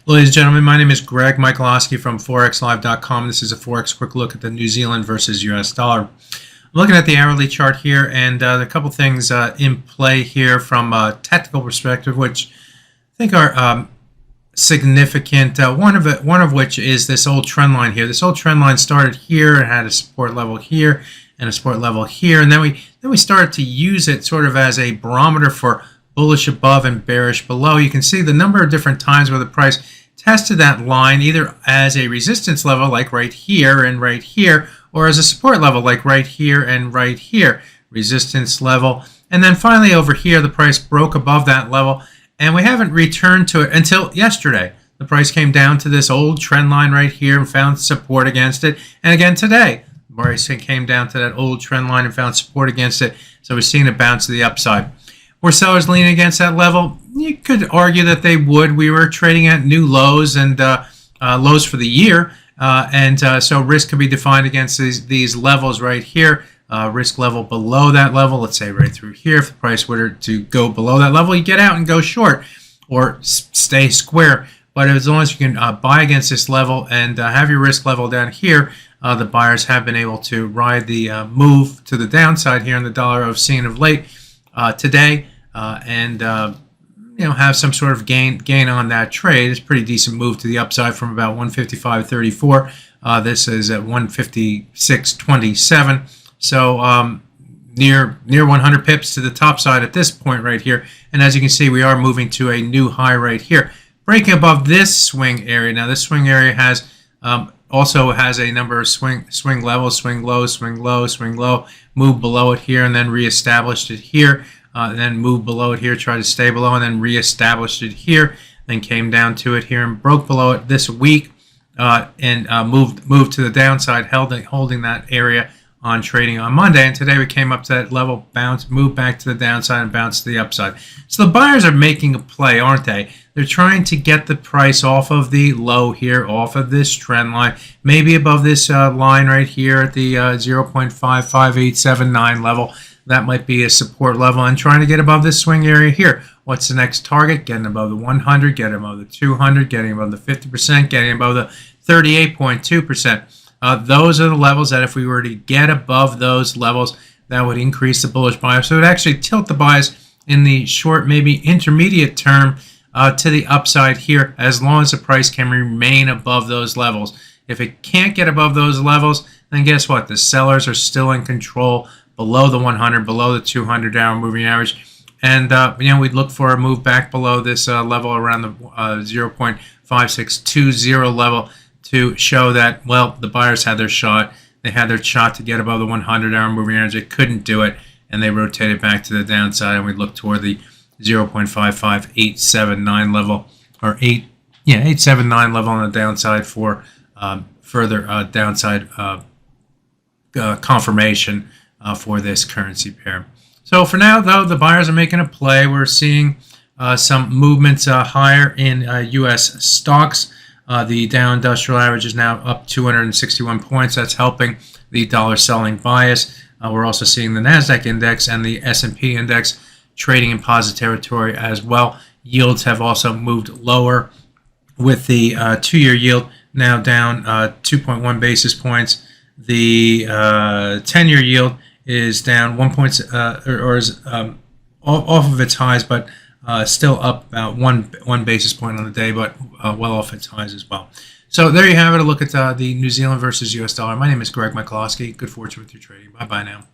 Ladies and gentlemen, my name is Greg Michalowski from ForexLive.com. This is a Forex quick look at the New Zealand versus US dollar. I'm looking at the hourly chart here, and a couple things in play here from a technical perspective, which I think are significant. One of which is this old trend line here. This old trend line started here and had a support level here and a support level here, and then we started to use it sort of as a barometer for bullish above and bearish below. You can see the number of different times where the price tested that line either as a resistance level like right here and right here, or as a support level like right here and right here. Resistance level, and then finally over here the price broke above that level, and we haven't returned to it until yesterday. The price came down to this old trend line right here and found support against it, and again today the price came down to that old trend line and found support against it. So we're seeing it bounce to the upside. Were sellers leaning against that level? You could argue that they would. We were trading at new lows and lows for the year, so risk could be defined against these levels right here. Risk level below that level, let's say right through here. If the price were to go below that level, you get out and go short or stay square. But as long as you can buy against this level and have your risk level down here, the buyers have been able to ride the move to the downside here in the dollar I've seen of late today, and have some sort of gain on that trade. It's a pretty decent move to the upside from about 155.34. This is at 156.27. So near 100 pips to the top side at this point right here. And as you can see, we are moving to a new high right here, breaking above this swing area. Now this swing area has also has a number of swing levels: swing low, swing low, swing low. Move below it here and then reestablished it here. Then moved below it here, tried to stay below, and then reestablished it here. Then came down to it here and broke below it this week, and moved to the downside, holding that area on trading on Monday. And today we came up to that level, bounced, moved back to the downside, and bounced to the upside. So the buyers are making a play, aren't they? They're trying to get the price off of the low here, off of this trend line, maybe above this line right here at the 0.55879 level. That might be a support level, and trying to get above this swing area here. What's the next target? Getting above the 100, getting above the 200, getting above the 50%, getting above the 38.2%. Those are the levels that if we were to get above those levels, that would increase the bullish bias. So it would actually tilt the bias in the short, maybe intermediate term to the upside here, as long as the price can remain above those levels. If it can't get above those levels, then guess what? The sellers are still in control below the 100, below the 200-hour moving average, and we'd look for a move back below this level around the 0.5620 level to show that, well, the buyers had their shot. They had their shot to get above the 100-hour moving average. They couldn't do it, and they rotated back to the downside, and we'd look toward the 0.55879 level, or 879 level on the downside for further downside confirmation for this currency pair. So for now, though, the buyers are making a play. We're seeing some movements higher in U.S. stocks. The Dow Industrial Average is now up 261 points. That's helping the dollar selling bias. We're also seeing the NASDAQ index and the S&P index trading in positive territory as well. Yields have also moved lower, with the 2-year yield now down 2.1 basis points. The 10-year yield is down 1 point, off of its highs, but still up about one basis point on the day, but well off its highs as well. So there you have it, a look at the New Zealand versus US dollar. My name is Greg Michalowski. Good fortune with your trading. Bye-bye now.